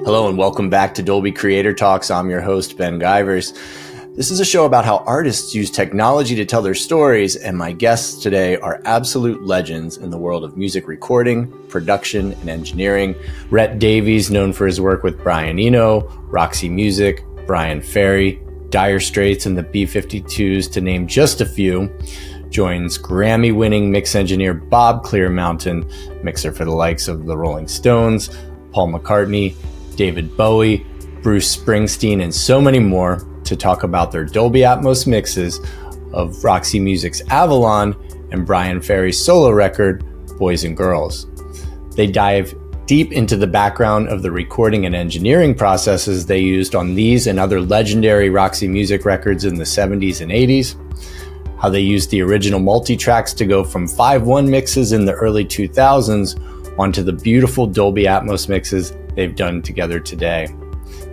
Hello and welcome back to Dolby Creator Talks. I'm your host, Ben Givarz. This is a show about how artists use technology to tell their stories, and my guests today are absolute legends in the world of music recording, production, and engineering. Rhett Davies, known for his work with Brian Eno, Roxy Music, Bryan Ferry, Dire Straits, and the B-52s, to name just a few, joins Grammy-winning mix engineer Bob Clearmountain, mixer for the likes of the Rolling Stones, Paul McCartney, David Bowie, Bruce Springsteen, and so many more to talk about their Dolby Atmos mixes of Roxy Music's Avalon and Bryan Ferry's solo record, Boys and Girls. They dive deep into the background of the recording and engineering processes they used on these and other legendary Roxy Music records in the 70s and 80s, how they used the original multi-tracks to go from 5.1 mixes in the early 2000s onto the beautiful Dolby Atmos mixes they've done together today.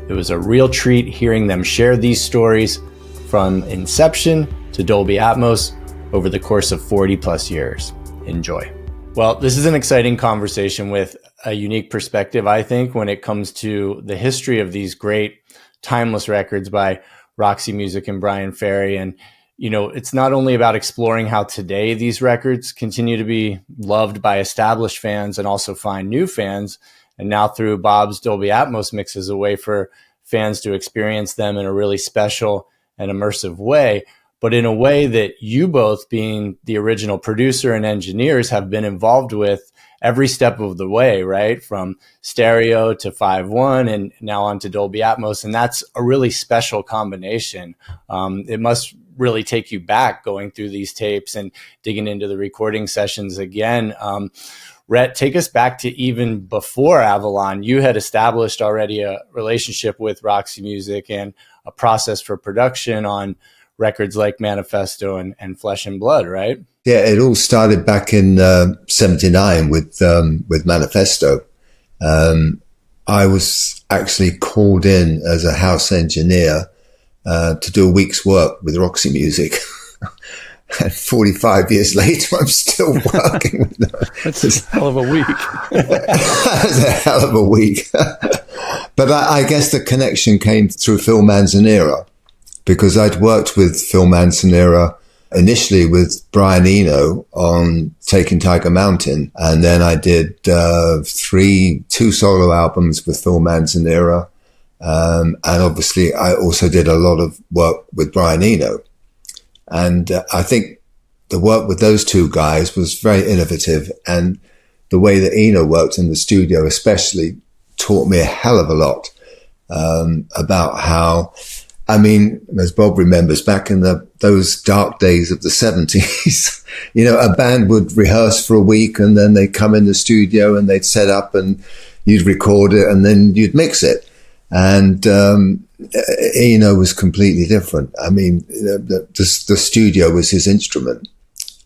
It was a real treat hearing them share these stories from inception to Dolby Atmos over the course of 40 plus years. Enjoy. Well, this is an exciting conversation with a unique perspective, I think, when it comes to the history of these great timeless records by Roxy Music and Bryan Ferry. And you know, it's not only about exploring how today these records continue to be loved by established fans and also find new fans, and now through Bob's Dolby Atmos mixes, a way for fans to experience them in a really special and immersive way, but in a way that you both, being the original producer and engineers, have been involved with every step of the way, right? From stereo to 5.1 and now on to Dolby Atmos. And that's a really special combination. It must really take you back going through these tapes and digging into the recording sessions again. Rhett, take us back to even before Avalon. You had established already a relationship with Roxy Music and a process for production on records like Manifesto and Flesh and Blood, right? Yeah, it all started back in 79 with Manifesto. I was actually called in as a house engineer to do a week's work with Roxy Music. And 45 years later, I'm still working with them. That's a hell of a week. That's a hell of a week. But I guess the connection came through Phil Manzanera, because I'd worked with Phil Manzanera initially with Brian Eno on Taking Tiger Mountain. And then I did two solo albums with Phil Manzanera. And obviously I also did a lot of work with Brian Eno. And I think the work with those two guys was very innovative. And the way that Eno worked in the studio especially taught me a hell of a lot about how, I mean, as Bob remembers, back in those dark days of the 70s, you know, a band would rehearse for a week and then they'd come in the studio and they'd set up and you'd record it and then you'd mix it. And Eno was completely different. I mean, the studio was his instrument,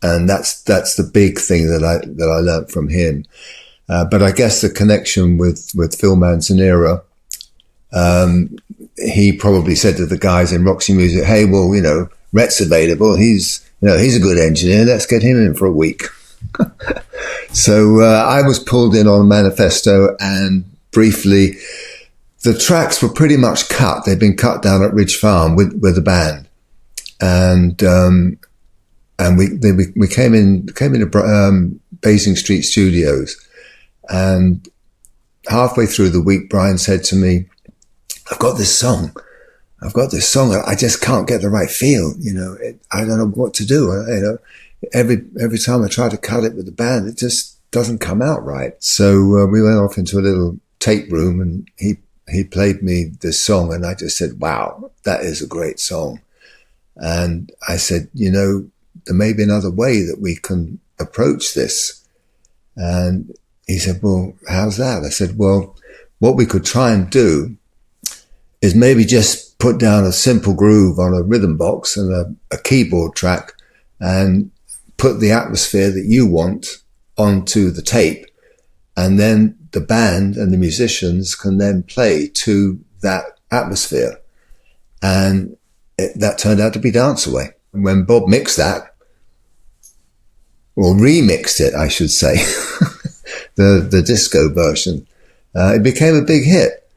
and that's the big thing that I learned from him. But I guess the connection with Phil Manzanera, he probably said to the guys in Roxy Music, "Hey, well, you know, Rhett's available. He's a good engineer. Let's get him in for a week." So I was pulled in on Manifesto, and briefly, the tracks were pretty much cut. They'd been cut down at Ridge Farm with the band, and we came into Basing Street Studios, and halfway through the week, Brian said to me, I've got this song. I just can't get the right feel. You know, I don't know what to do. You know, every time I try to cut it with the band, it just doesn't come out right. So we went off into a little tape room, and he played me this song, and I just said, wow, that is a great song. And I said, you know, there may be another way that we can approach this. And he said, well, how's that? I said, well, what we could try and do is maybe just put down a simple groove on a rhythm box and a keyboard track and put the atmosphere that you want onto the tape. And then the band and the musicians can then play to that atmosphere. And that turned out to be Dance Away. And when Bob mixed that, or remixed it, I should say, the disco version, it became a big hit.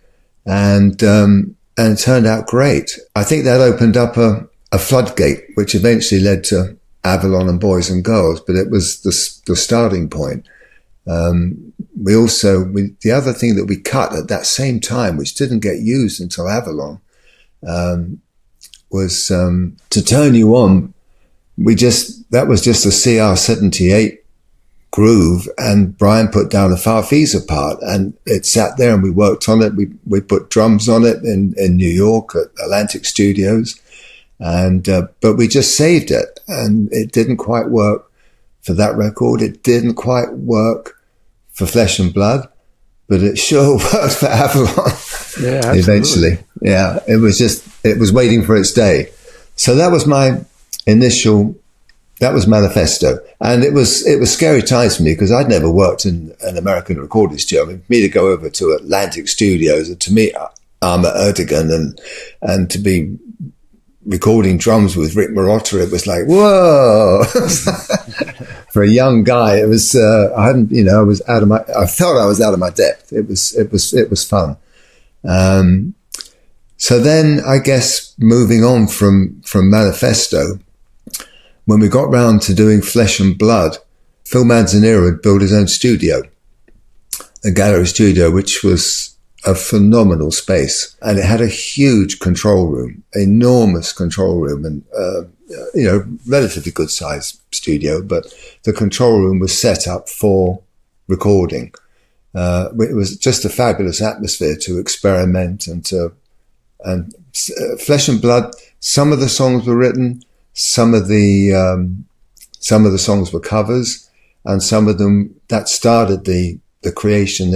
and it turned out great. I think that opened up a floodgate, which eventually led to Avalon and Boys and Girls, but it was the starting point. The other thing that we cut at that same time, which didn't get used until Avalon, was To Turn You On. That was just a CR78 groove, and Bryan put down a Farfisa part, and it sat there, and we worked on it. We put drums on it in New York at Atlantic Studios, and but we just saved it, and it didn't quite work for that record. It didn't quite work for Flesh and Blood, but it sure worked for Avalon. Yeah, eventually. Yeah, it was waiting for its day. So that was my initial. That was Manifesto, and it was scary times for me because I'd never worked in an American recording studio. I mean, for me to go over to Atlantic Studios and to meet Arma Erdogan and to be recording drums with Rick Marotta, it was like, whoa! For a young guy, it was. I felt I was out of my depth. It was fun. So then, I guess moving on from Manifesto. When we got round to doing Flesh and Blood, Phil Manzanera had built his own studio, a gallery studio, which was a phenomenal space. And it had a huge control room, enormous control room, and, relatively good sized studio. But the control room was set up for recording. It was just a fabulous atmosphere to experiment and Flesh and Blood, some of the songs were written. Some of the songs were covers, and some of them that started the creation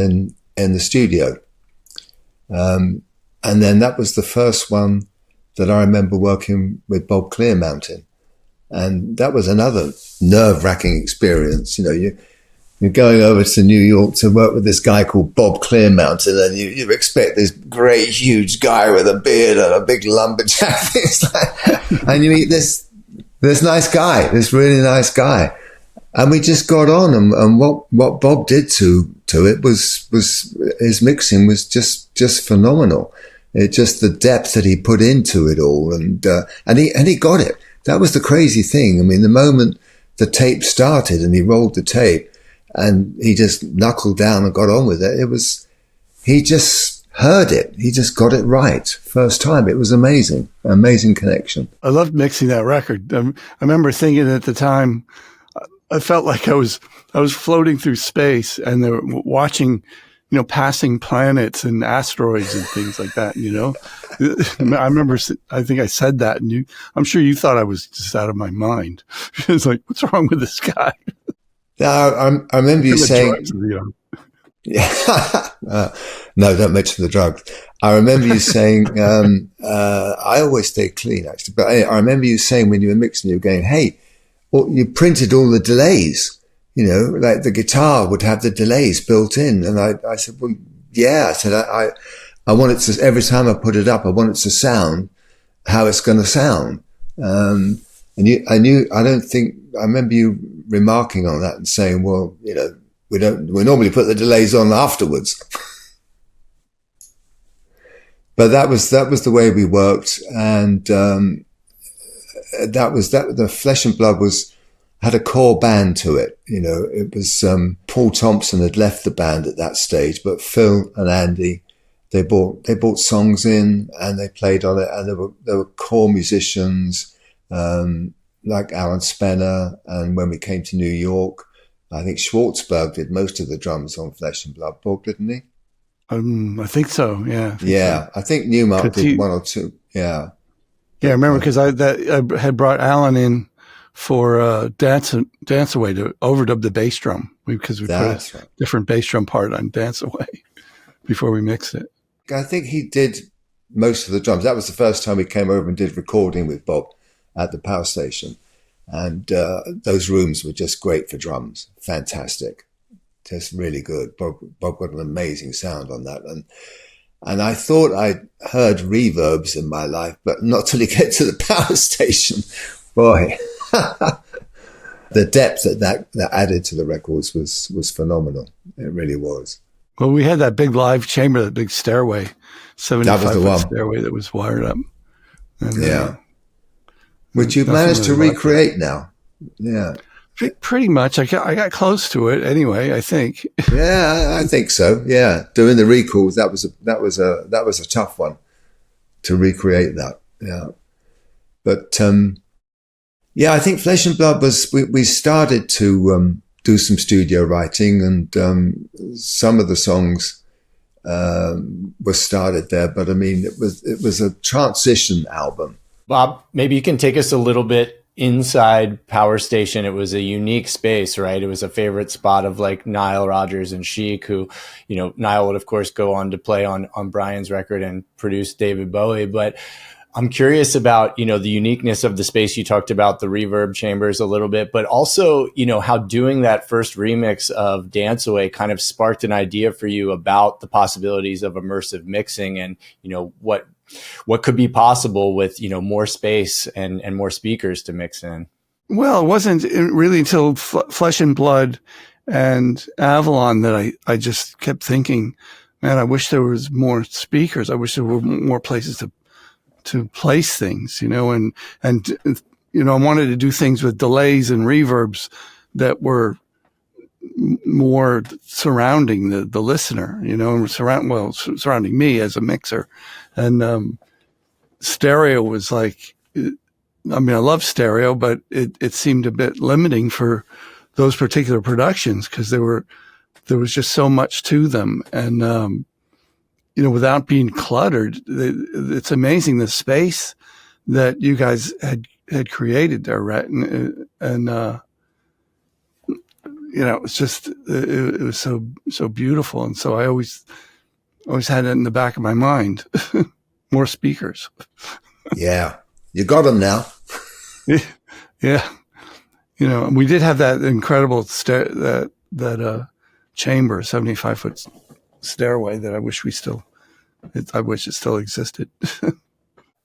in the studio. And then that was the first one that I remember working with Bob Clearmountain, and that was another nerve-wracking experience. You're going over to New York to work with this guy called Bob Clearmountain, and you expect this great, huge guy with a beard and a big lumberjack. And you meet this nice guy, this really nice guy. And we just got on, and what Bob did to it was his mixing was just phenomenal. It just the depth that he put into it all, and he got it. That was the crazy thing. I mean, the moment the tape started and he rolled the tape and he just knuckled down and got on with it, he just heard it. He just got it right first time. It was amazing connection. I loved mixing that record. I remember thinking at the time, I felt like I was floating through space, and they were watching, passing planets and asteroids and things like that. I remember, I think I said that, and I'm sure you thought I was just out of my mind. It's like, what's wrong with this guy? I remember you saying. Yeah. No, don't mention the drugs. I remember you saying, I always stay clean, actually. But I remember you saying when you were mixing, you were going, hey, well, you printed all the delays, like the guitar would have the delays built in. And I said, well, yeah. I said, I want it to, every time I put it up, I want it to sound how it's going to sound. And I remember you remarking on that and saying, well, we normally put the delays on afterwards. But that was the way we worked. And, the Flesh and Blood had a core band to it. It was, Paul Thompson had left the band at that stage, but Phil and Andy, they brought songs in and they played on it. And there were core musicians, like Alan Spenner. And when we came to New York, I think Schwartzberg did most of the drums on Flesh and Blood, Bob, didn't he? I think so. Yeah. I think Newmark did one or two. Yeah. Yeah, I remember because I had brought Alan in for Dance Away to overdub the bass drum because we put a different bass drum part on Dance Away before we mixed it. I think he did most of the drums. That was the first time we came over and did recording with Bob at the power station. And those rooms were just great for drums. Fantastic. Just really good. Bob got an amazing sound on that. And I thought I'd heard reverbs in my life, but not till you get to the power station. Boy, the depth that added to the records was phenomenal. It really was. Well, we had that big live chamber, that big stairway, 75-foot stairway that was wired up. And, which you've managed to recreate now. Yeah. Pretty much. I got close to it anyway, I think. Yeah, I think so. Yeah. Doing the recalls, that was a tough one to recreate that. Yeah. But, I think Flesh and Blood we started to do some studio writing, and some of the songs were started there. But I mean, it was a transition album. Bob, maybe you can take us a little bit inside Power Station. It was a unique space, right? It was a favorite spot of like Nile Rodgers and Chic, who, Nile would of course go on to play on Bryan's record and produce David Bowie. But I'm curious about, the uniqueness of the space. You talked about the reverb chambers a little bit, but also, how doing that first remix of Dance Away kind of sparked an idea for you about the possibilities of immersive mixing and, what could be possible with, more space and more speakers to mix in. Well, it wasn't really until Flesh and Blood and Avalon that I just kept thinking, man, I wish there was more speakers. I wish there were more places to place things, and I wanted to do things with delays and reverbs that were more surrounding the listener, surrounding me as a mixer. And stereo was like, I love stereo, but it seemed a bit limiting for those particular productions because there was just so much to them. And, without being cluttered, it's amazing the space that you guys had created there, Rhett. And it's just, it was so beautiful. And so I always had it in the back of my mind, more speakers. Yeah. You got them now. Yeah. We did have that incredible chamber, 75-foot stairway that I wish it still existed.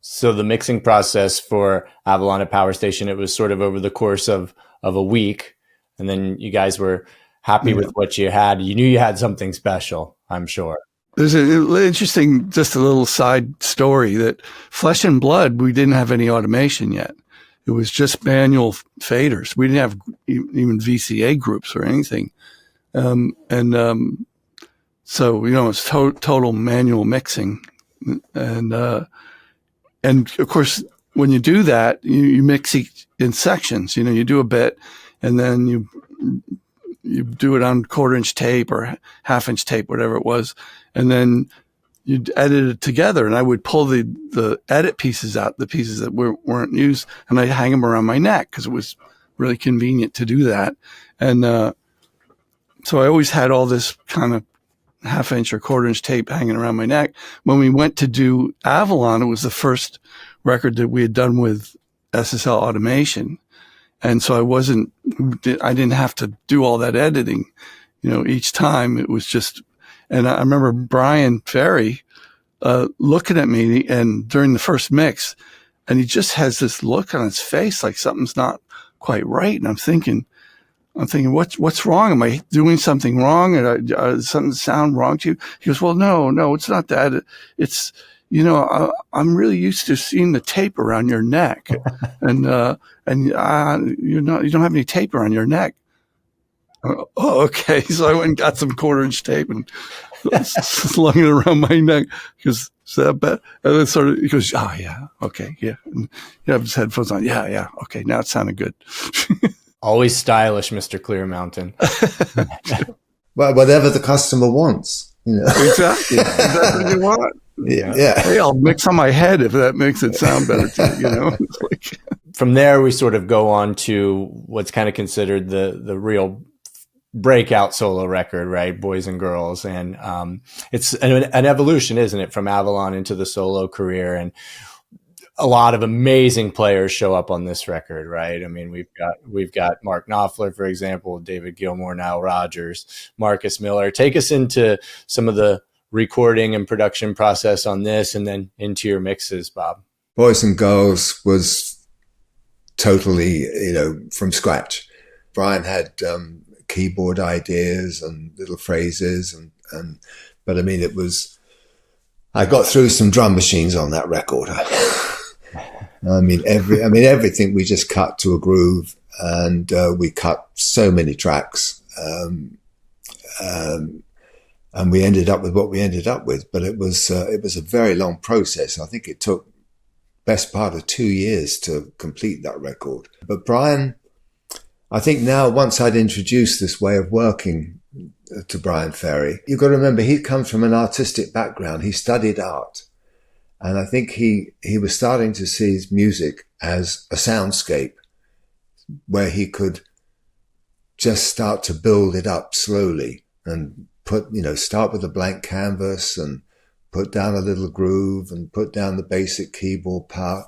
So the mixing process for Avalon at Power Station, it was sort of over the course of a week. And then you guys were happy with what you had. You knew you had something special, I'm sure. There's an interesting, just a little side story that Flesh and Blood, we didn't have any automation yet. It was just manual faders. We didn't have even VCA groups or anything. So, it's total manual mixing. And of course, when you do that, you mix in sections. You do a bit and then you do it on 1/4-inch tape or 1/2-inch tape, whatever it was. And then you edit it together. And I would pull the edit pieces out, the pieces that weren't used, and I'd hang them around my neck because it was really convenient to do that. And so I always had all this kind of 1/2-inch or 1/4-inch tape hanging around my neck. When we went to do Avalon, it was the first record that we had done with SSL automation. And so I didn't have to do all that editing, each time. It was just, and I remember Bryan Ferry, looking at me and during the first mix, and he just has this look on his face like something's not quite right. And I'm thinking, what's wrong? Am I doing something wrong? Does something sound wrong to you? He goes, well, no, it's not that. It's, I'm really used to seeing the tape around your neck, and you don't have any tape around your neck. Oh, okay. So I went and got some 1/4-inch tape and slung it around my neck. He goes, is that bad? And then he goes, oh yeah, okay, yeah. And you have his headphones on. Yeah, okay. Now it sounded good. Always stylish, Mr. Clearmountain. Well, whatever the customer wants, Exactly. Exactly what you want. Yeah. Hey, I'll mix on my head if that makes it sound better to you, From there, we sort of go on to what's kind of considered the real breakout solo record, right? Boys and Girls. And it's an evolution, isn't it, from Avalon into the solo career. And a lot of amazing players show up on this record, right? I mean, we've got Mark Knopfler, for example, David Gilmour, Nile Rodgers, Marcus Miller. Take us into some of the recording and production process on this and then into your mixes, Bob. Boys and Girls was totally, from scratch. Bryan had keyboard ideas and little phrases. But I mean, I got through some drum machines on that record. Everything we just cut to a groove, and we cut so many tracks. And we ended up with what we ended up with, but it was a very long process. I think it took best part of 2 years to complete that record. But Bryan, I think now, once I'd introduced this way of working to Bryan Ferry, you've got to remember, he comes from an artistic background. He studied art. And I think he was starting to see his music as a soundscape where he could just start to build it up slowly and start with a blank canvas and put down a little groove and put down the basic keyboard part.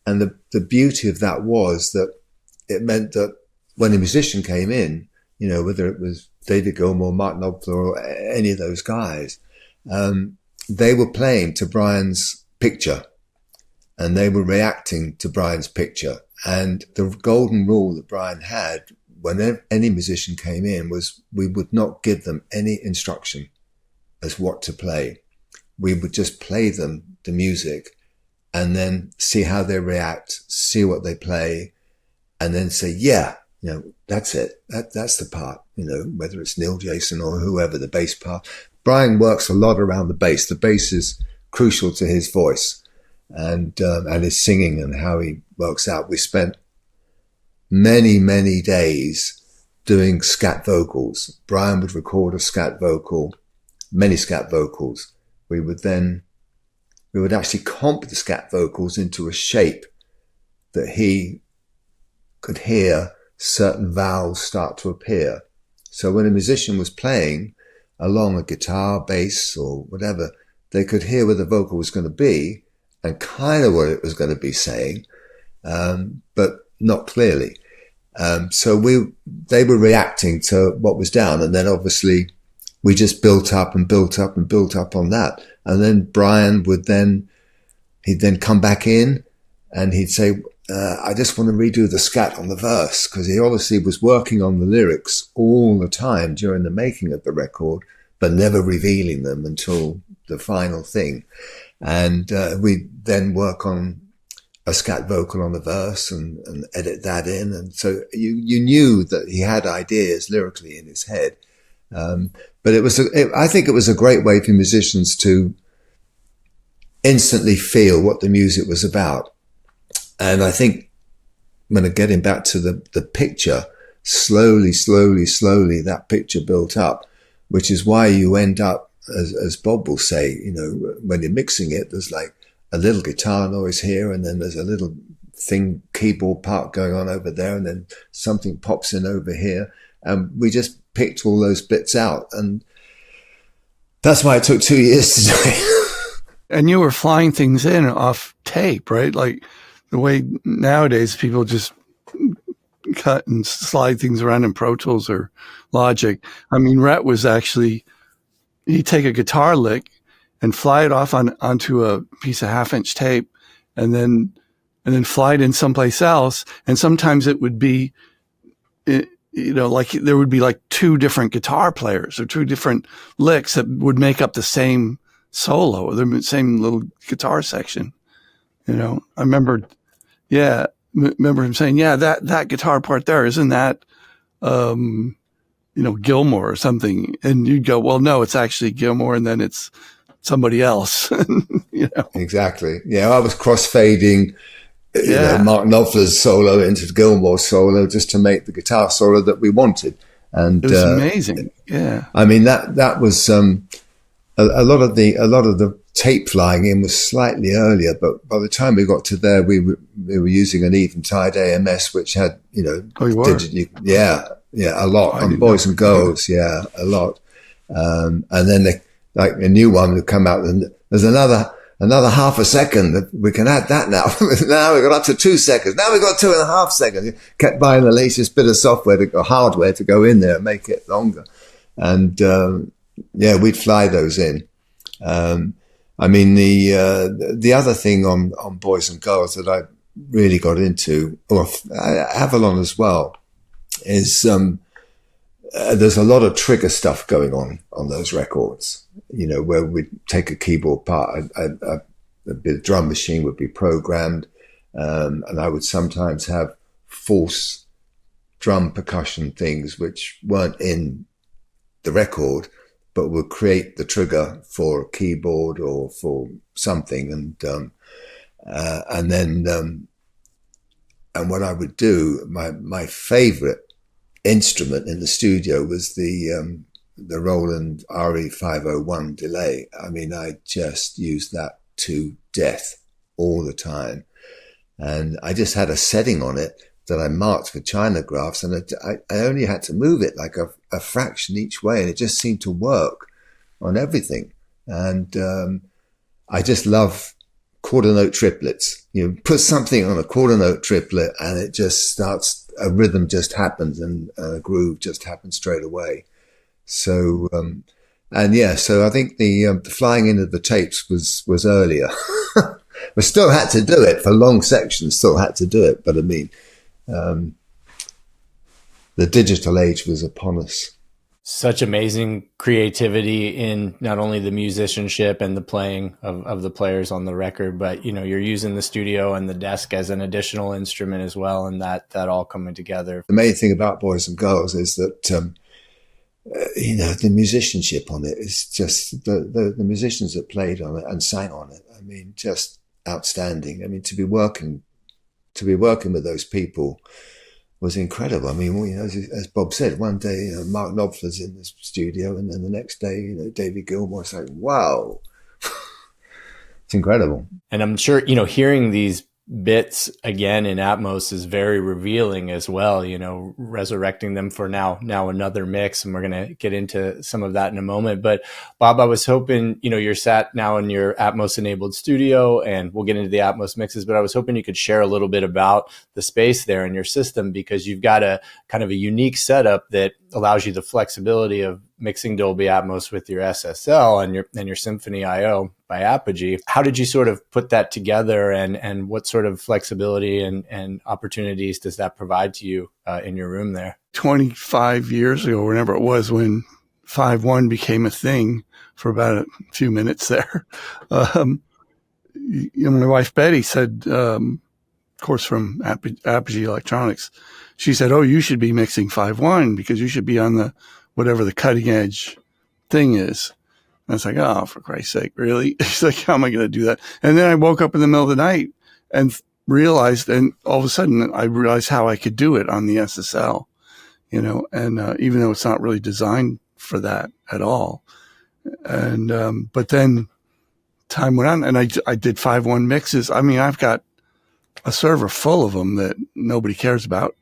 And the beauty of that was that it meant that when a musician came in, whether it was David Gilmour, Mark Knopfler, or any of those guys, they were playing to Bryan's picture and they were reacting to Bryan's picture. And the golden rule that Bryan had when any musician came in was we would not give them any instruction as what to play. We would just play them the music and then see how they react, see what they play, and then say, that's it. That's the part, whether it's Neil Jason or whoever, the bass part. Bryan works a lot around the bass. The bass is crucial to his voice and his singing and how he works out. We spent many, many days doing scat vocals. Bryan would record a scat vocal, many scat vocals. We would actually comp the scat vocals into a shape that he could hear certain vowels start to appear. So when a musician was playing along a guitar, bass, or whatever, they could hear where the vocal was going to be and kind of what it was going to be saying, but not clearly. So they were reacting to what was down. And then obviously we just built up and built up and built up on that. And then Bryan he'd then come back in and he'd say, I just want to redo the scat on the verse, because he obviously was working on the lyrics all the time during the making of the record, but never revealing them until the final thing. And we then work on a scat vocal on the verse and edit that in. And so you knew that he had ideas lyrically in his head. But I think it was a great way for musicians to instantly feel what the music was about. And I think when getting back to the picture, slowly, that picture built up, which is why you end up, as Bob will say, when you're mixing it, there's like a little guitar noise here, and then there's a little keyboard part going on over there, and then something pops in over here. And we just picked all those bits out. And that's why it took 2 years to do it. And you were flying things in off tape, right? Like the way nowadays people just cut and slide things around in Pro Tools or Logic. I mean, Rhett was actually, he'd take a guitar lick and fly it off onto a piece of 1/2-inch tape and then fly it in someplace else. And sometimes it would be, like there would be like 2 different guitar players or 2 different licks that would make up the same solo or the same little guitar section. I remember him saying, that guitar part there, isn't that, Gilmour or something? And you'd go, well, no, it's actually Gilmour, and then it's somebody else. Exactly. Yeah, I was crossfading Mark Knopfler's solo into Gilmour's solo just to make the guitar solo that we wanted. And it was amazing. Yeah. I mean, that was a lot of the tape flying in was slightly earlier, but by the time we got to there, we were using an Eventide AMS, which had, Oh, you were? a lot on Boys and Girls. Yeah, a lot. And then a new one would come out, and there's another 1/2 second. We can add that now. Now we got up to 2 seconds. Now we got 2.5 seconds. Kept buying the latest bit of software or hardware to go in there and make it longer. And, we'd fly those in. I mean, the other thing on Boys and Girls that I really got into, or Avalon as well, is there's a lot of trigger stuff going on those records, where we'd take a keyboard part, the drum machine would be programmed, and I would sometimes have false drum percussion things which weren't in the record, but would create the trigger for a keyboard or for something. And what I would do, my favorite instrument in the studio was the Roland RE501 delay. I mean, I just used that to death all the time. And I just had a setting on it that I marked for China graphs, and I only had to move it like a fraction each way, and it just seemed to work on everything. And I just love quarter note triplets. Put something on a quarter note triplet and it just starts, a rhythm just happens, and a groove just happens straight away. So so I think the flying in of the tapes was earlier. We still had to do it for long sections, but I mean, the digital age was upon us. Such amazing creativity in not only the musicianship and the playing of the players on the record, but you're using the studio and the desk as an additional instrument as well, and that all coming together. The main thing about Boys and Girls is that the musicianship on it is just the musicians that played on it and sang on it. I mean, just outstanding. I mean, to be working with those people was incredible. I mean, as Bob said, one day Mark Knopfler's in the studio, and then the next day, David Gilmour's like, wow, it's incredible. And I'm sure, hearing these bits again in Atmos is very revealing as well, resurrecting them for now another mix. And we're going to get into some of that in a moment. But Bob, I was hoping, you're sat now in your Atmos enabled studio, and we'll get into the Atmos mixes, but I was hoping you could share a little bit about the space there in your system, because you've got a kind of a unique setup that allows you the flexibility of mixing Dolby Atmos with your SSL and your Symphony IO by Apogee. How did you sort of put that together, and what sort of flexibility and opportunities does that provide to you in your room there? 25 years ago, whenever it was, when 5.1 became a thing for about a few minutes there, my wife Betty said, of course from Apogee Electronics, she said, "Oh, you should be mixing 5.1 because you should be on the whatever the cutting edge thing is." And I was like, "Oh, for Christ's sake, really?" She's like, "How am I going to do that?" And then I woke up in the middle of the night and realized, and all of a sudden I realized how I could do it on the SSL, and even though it's not really designed for that at all. And, but then time went on, and I did 5.1 mixes. I mean, I've got a server full of them that nobody cares about.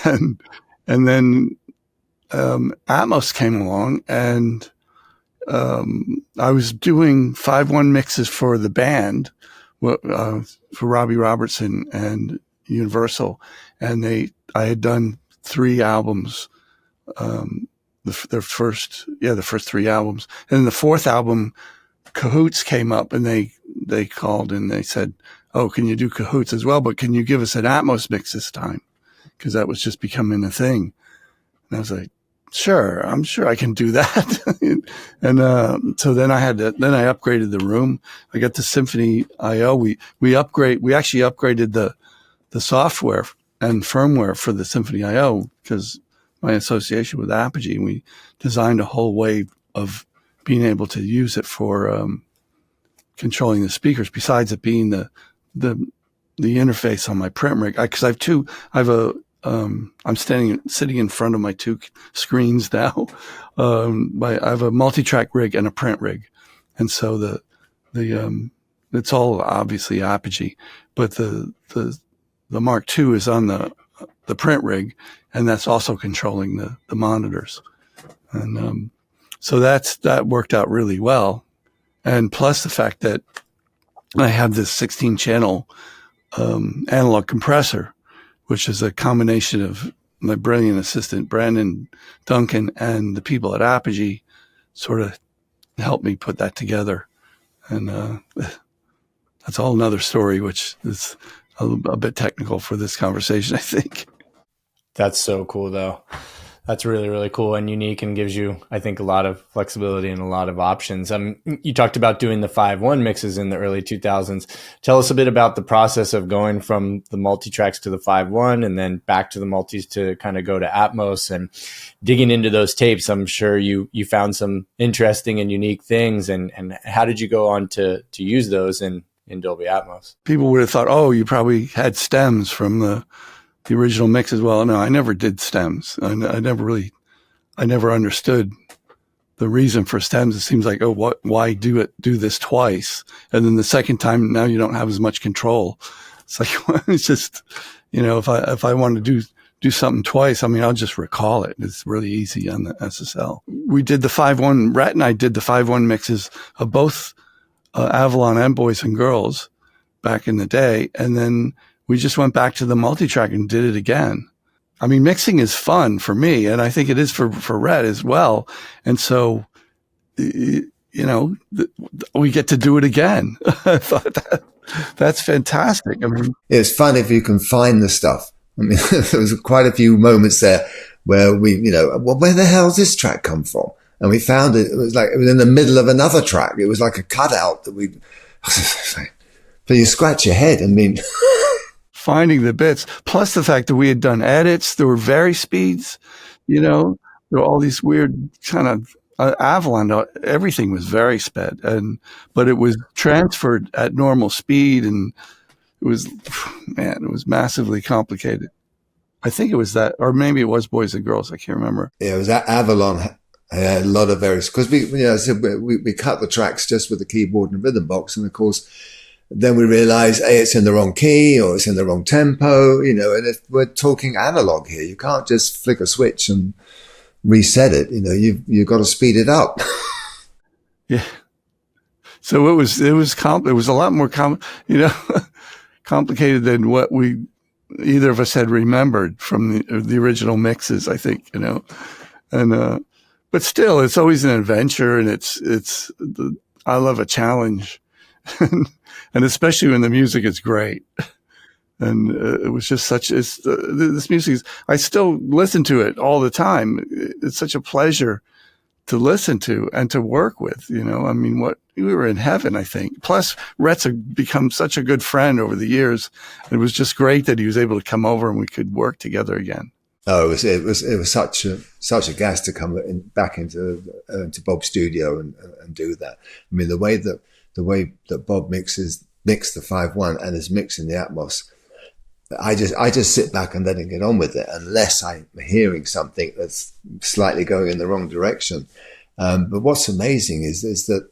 and then, Atmos came along, and, I was doing 5.1 mixes for the band, for Robbie Robertson and Universal. And I had done 3 albums, the first 3 albums. And the 4th album, Cahoots came up, and they called and they said, "Oh, can you do Cahoots as well? But can you give us an Atmos mix this time?" Because that was just becoming a thing. And I was like, "Sure, I'm sure I can do that." And so then I upgraded the room. I got the Symphony IO. We actually upgraded the software and firmware for the Symphony IO because my association with Apogee, and we designed a whole way of being able to use it for controlling the speakers, besides it being the interface on my print rig. Because I'm sitting in front of my 2 screens now. I have a multi-track rig and a print rig, and so it's all obviously Apogee, but the Mark II is on the print rig, and that's also controlling the monitors, and so that worked out really well. And plus the fact that I have this 16-channel analog compressor, which is a combination of my brilliant assistant, Brandon Duncan, and the people at Apogee sort of helped me put that together. And that's all another story, which is a bit technical for this conversation, I think. That's so cool, though. That's really, really cool and unique and gives you, I think, a lot of flexibility and a lot of options. You talked about doing the 5.1 mixes in the early 2000s. Tell us a bit about the process of going from the multi-tracks to the 5.1 and then back to the multis to kind of go to Atmos and digging into those tapes. I'm sure you found some interesting and unique things. And how did you go on to use those in Dolby Atmos? People would have thought, oh, you probably had stems from the original mix as well. No, I never did stems. I never understood the reason for stems. It seems like, oh, why do this twice? And then the second time, now you don't have as much control. It's like, it's just, if I want to do something twice, I'll just recall it. It's really easy on the SSL. We did the 5.1, Rhett and I did the 5.1 mixes of both Avalon and Boys and Girls back in the day. And then we just went back to the multi-track and did it again. Mixing is fun for me, and I think it is for Rhett as well. And so, we get to do it again. I thought that's fantastic. It's fun if you can find the stuff. There was quite a few moments there where we, where the hell does this track come from? And we found it. It was in the middle of another track. It was like a cutout that we. But you scratch your head. Finding the bits, plus the fact that we had done edits, there were vari-speeds, there were all these weird kind of Avalon. Everything was vari-sped, but it was transferred at normal speed, and it was massively complicated. I think it was that, or maybe it was Boys and Girls. I can't remember. Yeah, it was Avalon. I had a lot of vari, because we cut the tracks just with the keyboard and rhythm box, and of course. Then we realize, it's in the wrong key or it's in the wrong tempo, and if we're talking analog here, you can't just flick a switch and reset it. You've got to speed it up. Yeah. So it was a lot more complicated than what either of us had remembered from the original mixes, I think, and, but still, it's always an adventure, and I love a challenge. And especially when the music is great. And it was just this music I still listen to it all the time. It's such a pleasure to listen to and to work with, we were in heaven, I think. Plus, Rhett's become such a good friend over the years. It was just great that he was able to come over and we could work together again. Oh, it was such a gas to come back into Bob's studio and do that. The way that Bob mixed the 5.1 and is mixing the Atmos, I just sit back and let him get on with it, unless I'm hearing something that's slightly going in the wrong direction. But what's amazing is that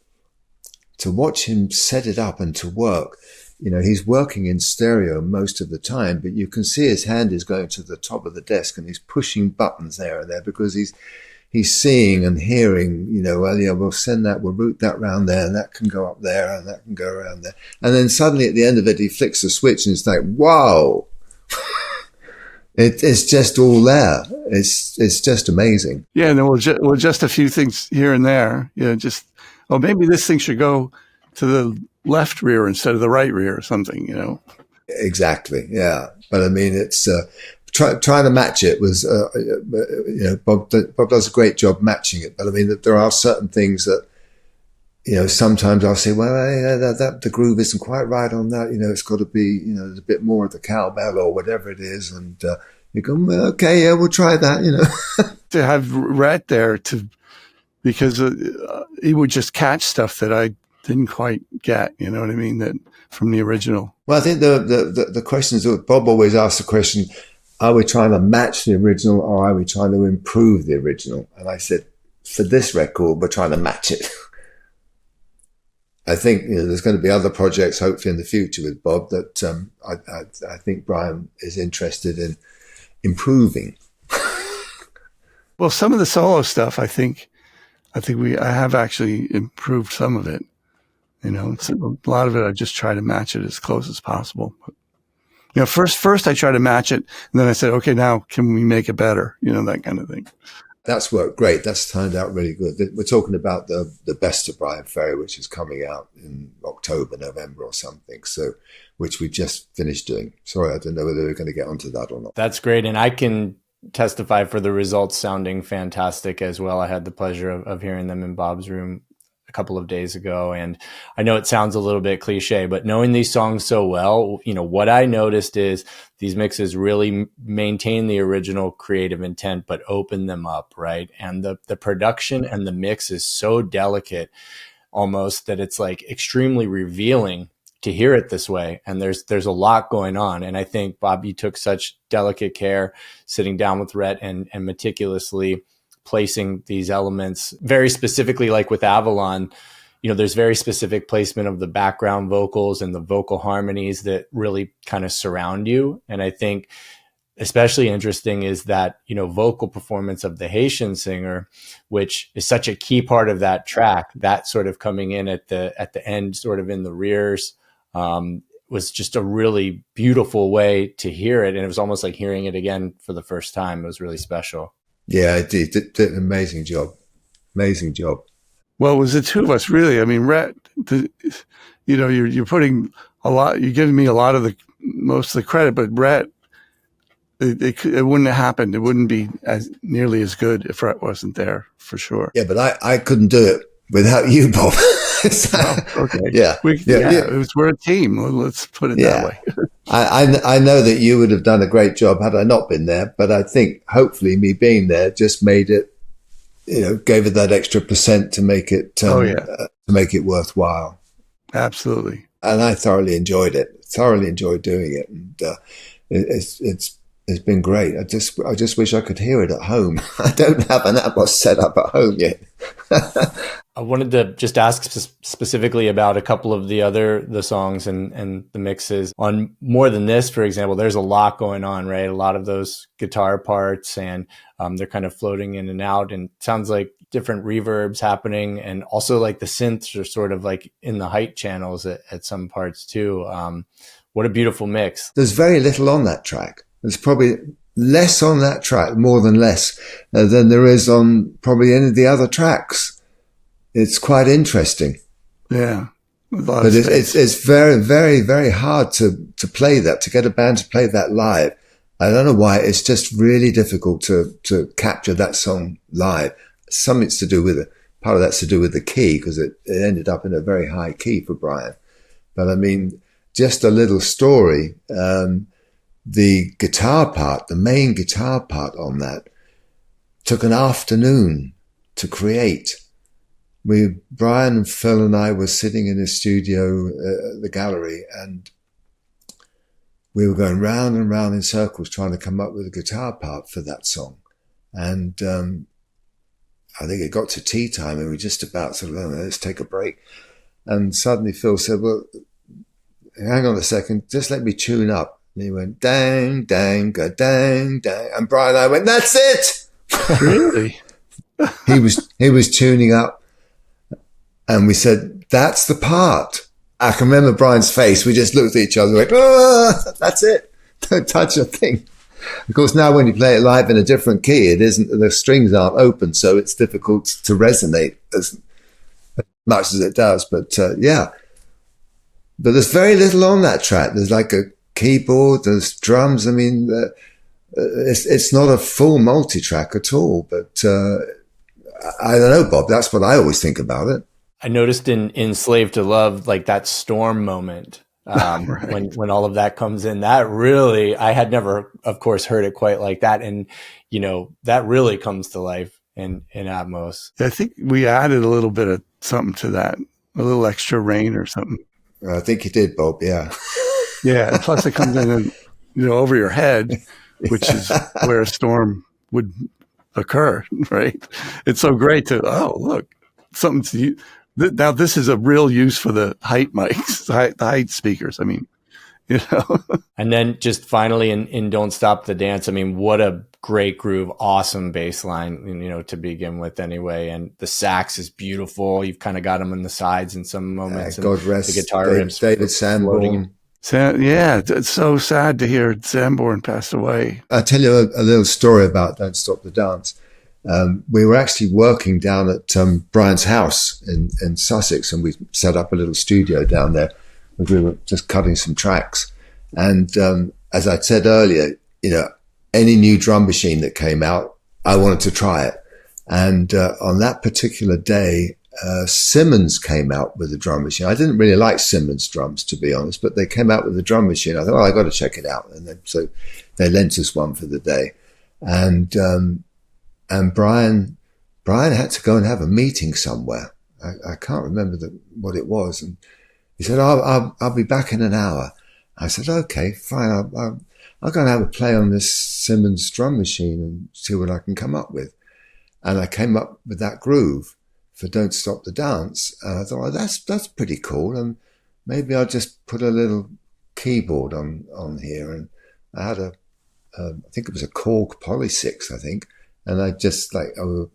to watch him set it up and to work, he's working in stereo most of the time, but you can see his hand is going to the top of the desk and he's pushing buttons there and there because he's seeing and hearing, we'll send that, we'll route that round there, and that can go up there, and that can go around there. And then suddenly at the end of it, he flicks the switch and it's like, wow, it's just all there. It's just amazing. Yeah, and then we'll just a few things here and there. Maybe this thing should go to the left rear instead of the right rear or something, Exactly, yeah. But it's... Trying to match it was, Bob does a great job matching it. But there are certain things that, sometimes I'll say, well, the groove isn't quite right on that. It's got to be, there's a bit more of the cowbell or whatever it is. And you go, okay, yeah, we'll try that, To have Rhett there because he would just catch stuff that I didn't quite get, that from the original. Well, I think the questions that Bob always asks the question, are we trying to match the original or are we trying to improve the original? And I said, for this record, we're trying to match it. I think there's going to be other projects, hopefully in the future with Bob, that I think Bryan is interested in improving. Well, some of the solo stuff, I think I have actually improved some of it. It's a lot of it. I just try to match it as close as possible. But, first I try to match it, and then I said, okay, now can we make it better? That kind of thing. That's worked great. That's turned out really good. We're talking about the best of Bryan Ferry, which is coming out in October, November or something. which we just finished doing. Sorry, I don't know whether we're going to get onto that or not. That's great. And I can testify for the results sounding fantastic as well. I had the pleasure of hearing them in Bob's room a couple of days ago. And I know it sounds a little bit cliche, but knowing these songs so well, what I noticed is these mixes really maintain the original creative intent, but open them up, right? And the production and the mix is so delicate almost that it's like extremely revealing to hear it this way. And there's a lot going on. And I think, Bob, you took such delicate care sitting down with Rhett and meticulously placing these elements very specifically, like with Avalon. There's very specific placement of the background vocals and the vocal harmonies that really kind of surround you. And I think especially interesting is that, vocal performance of the Haitian singer, which is such a key part of that track, that sort of coming in at the end, sort of in the rears, was just a really beautiful way to hear it. And it was almost like hearing it again for the first time. It was really special. Yeah, it did an amazing job. Amazing job. Well, it was the two of us, really. I mean, Rhett, you're putting a lot, you're giving me a lot of most of the credit, but Rhett, it wouldn't have happened. It wouldn't be nearly as good if Rhett wasn't there, for sure. Yeah, but I couldn't do it without you, Bob. Okay. Yeah. We're a team. Let's put it that way. I know that you would have done a great job had I not been there, but I think hopefully me being there just made it, gave it that extra % to make it, to make it worthwhile. Absolutely. And I thoroughly enjoyed it. Thoroughly enjoyed doing it, and it's been great. I just wish I could hear it at home. I don't have an Atmos set up at home yet. I wanted to just ask specifically about a couple of the songs and the mixes. On More Than This, for example, there's a lot going on, right? A lot of those guitar parts, and they're kind of floating in and out, and it sounds like different reverbs happening, and also like the synths are sort of like in the height channels at some parts too. What a beautiful mix. There's very little on that track. There's probably less on that track, more than less, than there is on probably any of the other tracks. It's quite interesting. Yeah. But it's very, very, very hard to play that, to get a band to play that live. I don't know why. It's just really difficult to capture that song live. Something's to do with it. Part of that's to do with the key, because it ended up in a very high key for Bryan. But I mean, just a little story. The guitar part, the main guitar part on that, took an afternoon to create. Bryan and Phil and I were sitting in his studio, the gallery, and we were going round and round in circles trying to come up with a guitar part for that song. And I think it got to tea time and we just about sort of, let's take a break. And suddenly Phil said, well, hang on a second, just let me tune up. And he went, dang, dang, go dang, dang. And Bryan and I went, that's it! Really? He was tuning up. And we said, that's the part. I can remember Bryan's face. We just looked at each other and went, that's it. Don't touch a thing. Of course, now when you play it live in a different key, the strings aren't open, so it's difficult to resonate as much as it does. But yeah. But there's very little on that track. There's like a keyboard, there's drums. I mean, it's not a full multi-track at all. But I don't know, Bob. That's what I always think about it. I noticed in Slave to Love, like that storm moment, right. when all of that comes in, that really, I had never, of course, heard it quite like that. And, that really comes to life in Atmos. I think we added a little bit of something to that, a little extra rain or something. I think you did, Bob. Yeah. Yeah. Plus it comes in, and, over your head, which is where a storm would occur, right? It's so great to, look, something to you. Now, this is a real use for the height mics, the height speakers. I mean, And then just finally in Don't Stop the Dance, I mean, what a great groove, awesome bass line, to begin with anyway. And the sax is beautiful. You've kind of got them on the sides in some moments. God rest the guitar riffs. David Sanborn. Yeah, it's so sad to hear Sanborn passed away. I'll tell you a little story about Don't Stop the Dance. We were actually working down at Bryan's house in Sussex, and we set up a little studio down there. We were just cutting some tracks. And as I said earlier, any new drum machine that came out, I wanted to try it. And on that particular day, Simmons came out with a drum machine. I didn't really like Simmons drums, to be honest, but they came out with a drum machine. I thought, I got to check it out. And then, so they lent us one for the day. And Bryan had to go and have a meeting somewhere. I can't remember what it was. And he said, I'll be back in an hour. I said, okay, fine. I'll go and have a play on this Simmons drum machine and see what I can come up with. And I came up with that groove for Don't Stop the Dance. And I thought, well, that's pretty cool. And maybe I'll just put a little keyboard on here. And I had I think it was a Korg Poly 6, I think. And I just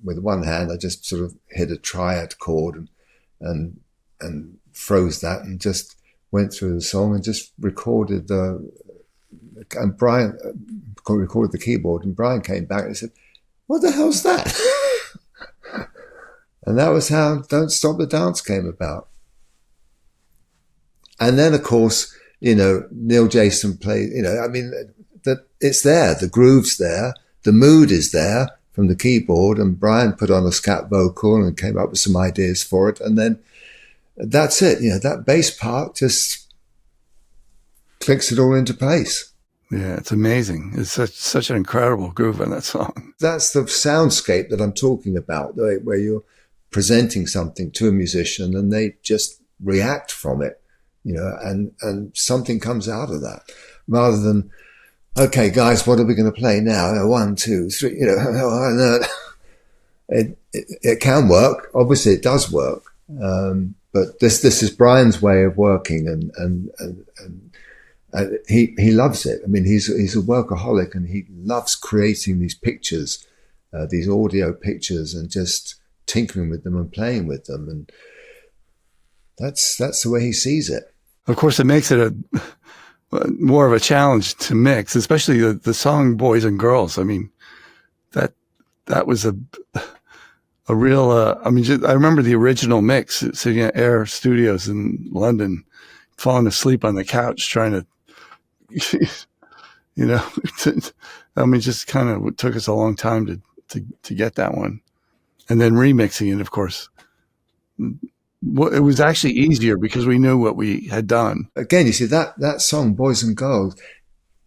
with one hand, I just sort of hit a triad chord and froze that and just went through the song and just recorded and Bryan recorded the keyboard, and Bryan came back and said, what the hell's that? And that was how Don't Stop the Dance came about. And then, of course, Neil Jason played, it's there, the groove's there, the mood is there from the keyboard, and Bryan put on a scat vocal and came up with some ideas for it. And then that's it. That bass part just clicks it all into place. Yeah, it's amazing. It's such an incredible groove in that song. That's the soundscape that I'm talking about, where you're presenting something to a musician and they just react from it, and something comes out of that, rather than, okay, guys, what are we going to play now? 1, 2, 3, It can work. Obviously it does work. But this is Bryan's way of working, and he loves it. I mean, he's a workaholic, and he loves creating these pictures, these audio pictures, and just tinkering with them and playing with them. And that's the way he sees it. Of course, it makes it more of a challenge to mix, especially the song Boys and Girls. I mean, that was a real, I remember the original mix sitting at Air Studios in London, falling asleep on the couch trying to, just kind of took us a long time to get that one. And then remixing it, of course, it was actually easier because we knew what we had done. Again, you see that song, Boys and Girls,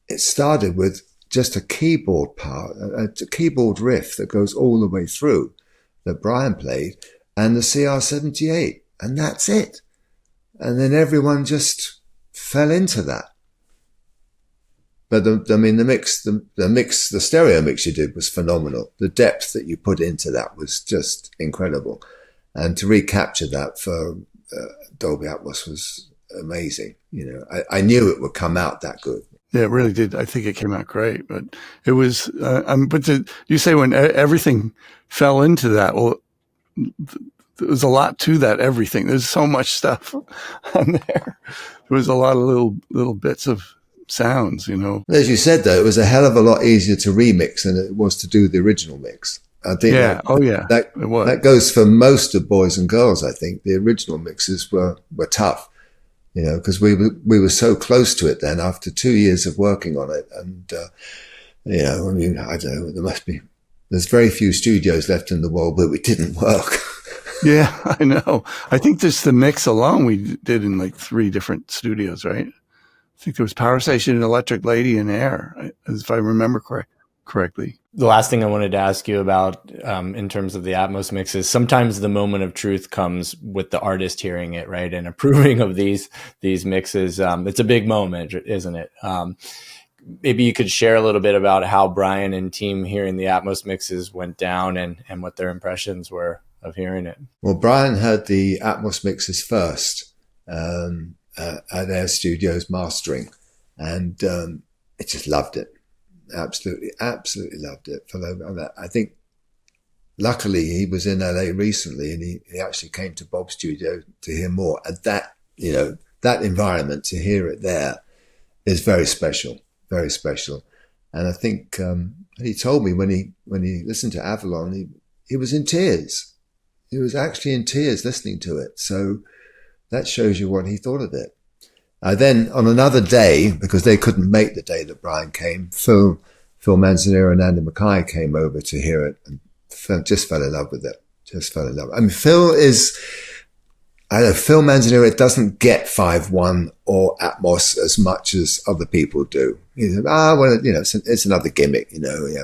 it started with just a keyboard part, a keyboard riff that goes all the way through that Bryan played, and the CR78, and that's it. And then everyone just fell into that. But the stereo mix you did was phenomenal. The depth that you put into that was just incredible. And to recapture that for Dolby Atmos was amazing. I knew it would come out that good. Yeah, it really did. I think it came out great, but it was, you say when everything fell into that, well, there was a lot to that everything. There's so much stuff on there. There was a lot of little bits of sounds, As you said, though, it was a hell of a lot easier to remix than it was to do the original mix. I think that goes for most of Boys and Girls. I think the original mixes were tough, because we were so close to it then after 2 years of working on it. And, I don't know, there's very few studios left in the world where we didn't work. Yeah, I know. I think just the mix alone we did in like 3 different studios, right? I think there was Power Station, Electric Lady, and Air, if I remember correctly. The last thing I wanted to ask you about in terms of the Atmos mixes, sometimes the moment of truth comes with the artist hearing it, right, and approving of these mixes. It's a big moment, isn't it? Maybe you could share a little bit about how Bryan and team hearing the Atmos mixes went down and what their impressions were of hearing it. Well, Bryan heard the Atmos mixes first at Air Studios mastering, and it just loved it. Absolutely loved it. I think luckily he was in LA recently, and he actually came to Bob's studio to hear more. And that environment, to hear it there, is very special, very special. And I think he told me when he listened to Avalon, he was in tears. He was actually in tears listening to it. So that shows you what he thought of it. Then on another day, because they couldn't make the day that Bryan came, Phil Phil Manzanera and Andy Mackay came over to hear it and just fell in love with it. Just fell in love. I mean, Phil Manzanera doesn't get 5.1 or Atmos as much as other people do. He said, well, it's another gimmick,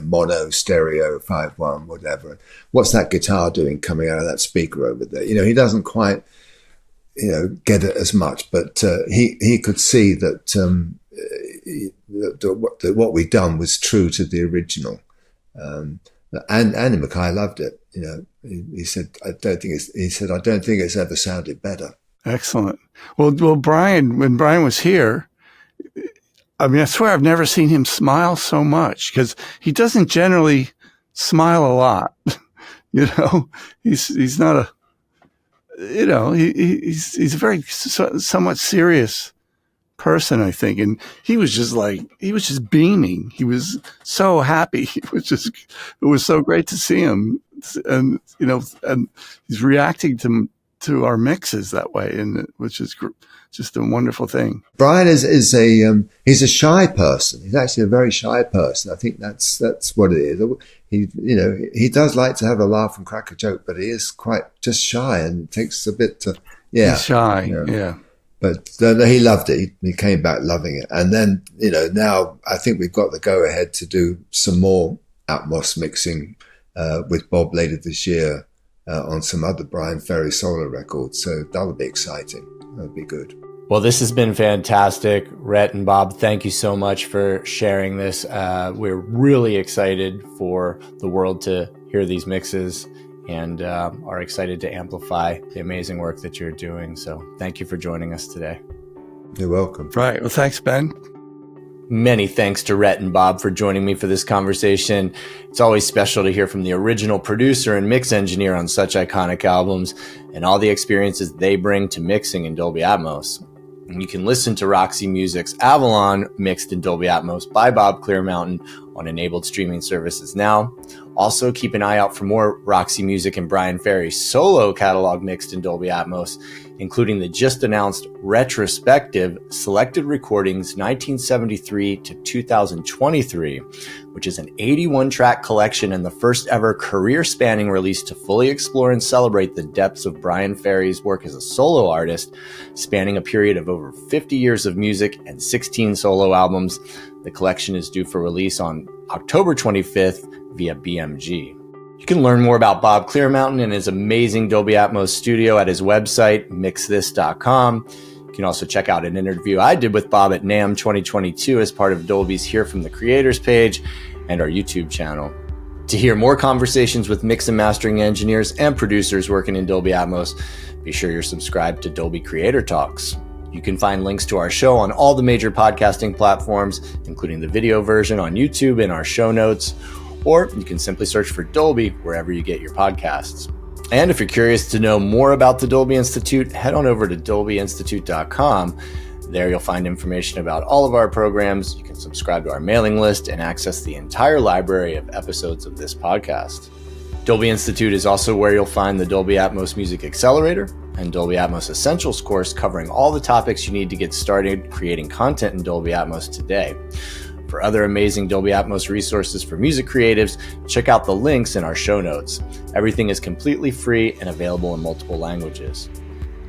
mono, stereo, 5.1, whatever. What's that guitar doing coming out of that speaker over there? He doesn't quite, get it as much, but he could see that what we'd done was true to the original. And Andy Mackay loved it. He said, I don't think it's ever sounded better. Excellent. Well, Bryan, when Bryan was here, I mean, I swear I've never seen him smile so much, because he doesn't generally smile a lot. He's not a, he's a very somewhat serious person, I think. And he was just beaming. He was so happy. It was so great to see him. And, and he's reacting to our mixes that way, and which is just a wonderful thing. Bryan is he's a shy person. He's actually a very shy person. I think that's what it is. He does like to have a laugh and crack a joke, but he is quite just shy, and it takes a bit to, He's shy, yeah. But he loved it. He came back loving it. And then, now I think we've got the go ahead to do some more Atmos mixing with Bob later this year on some other Bryan Ferry solo records. So that'll be exciting. That'll be good. Well, this has been fantastic. Rhett and Bob, thank you so much for sharing this. We're really excited for the world to hear these mixes, and are excited to amplify the amazing work that you're doing. So thank you for joining us today. You're welcome. Right. Well, thanks, Ben. Many thanks to Rhett and Bob for joining me for this conversation. It's always special to hear from the original producer and mix engineer on such iconic albums, and all the experiences they bring to mixing in Dolby Atmos. And you can listen to Roxy Music's Avalon mixed in Dolby Atmos by Bob Clearmountain on enabled streaming services now. Also, keep an eye out for more Roxy Music and Bryan Ferry solo catalog mixed in Dolby Atmos, including the just announced retrospective Selected Recordings 1973 to 2023, which is an 81-track collection and the first ever career-spanning release to fully explore and celebrate the depths of Bryan Ferry's work as a solo artist, spanning a period of over 50 years of music and 16 solo albums. The collection is due for release on October 25th via BMG. You can learn more about Bob Clearmountain and his amazing Dolby Atmos studio at his website, mixthis.com. You can also check out an interview I did with Bob at NAMM 2022 as part of Dolby's Hear from the Creators page and our YouTube channel. To hear more conversations with mix and mastering engineers and producers working in Dolby Atmos, be sure you're subscribed to Dolby Creator Talks. You can find links to our show on all the major podcasting platforms, including the video version on YouTube in our show notes, or you can simply search for Dolby wherever you get your podcasts. And if you're curious to know more about the Dolby Institute, head on over to dolbyinstitute.com. There you'll find information about all of our programs. You can subscribe to our mailing list and access the entire library of episodes of this podcast. Dolby Institute is also where you'll find the Dolby Atmos Music Accelerator and Dolby Atmos Essentials course covering all the topics you need to get started creating content in Dolby Atmos today. For other amazing Dolby Atmos resources for music creatives, check out the links in our show notes. Everything is completely free and available in multiple languages.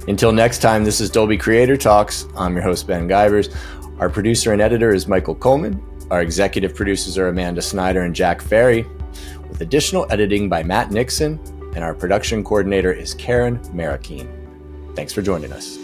Until next time, this is Dolby Creator Talks. I'm your host, Ben Givarz. Our producer and editor is Michael Coleman. Our executive producers are Amanda Snyder and Jack Ferry, with additional editing by Matt Nixon, and our production coordinator is Karen Marakeen. Thanks for joining us.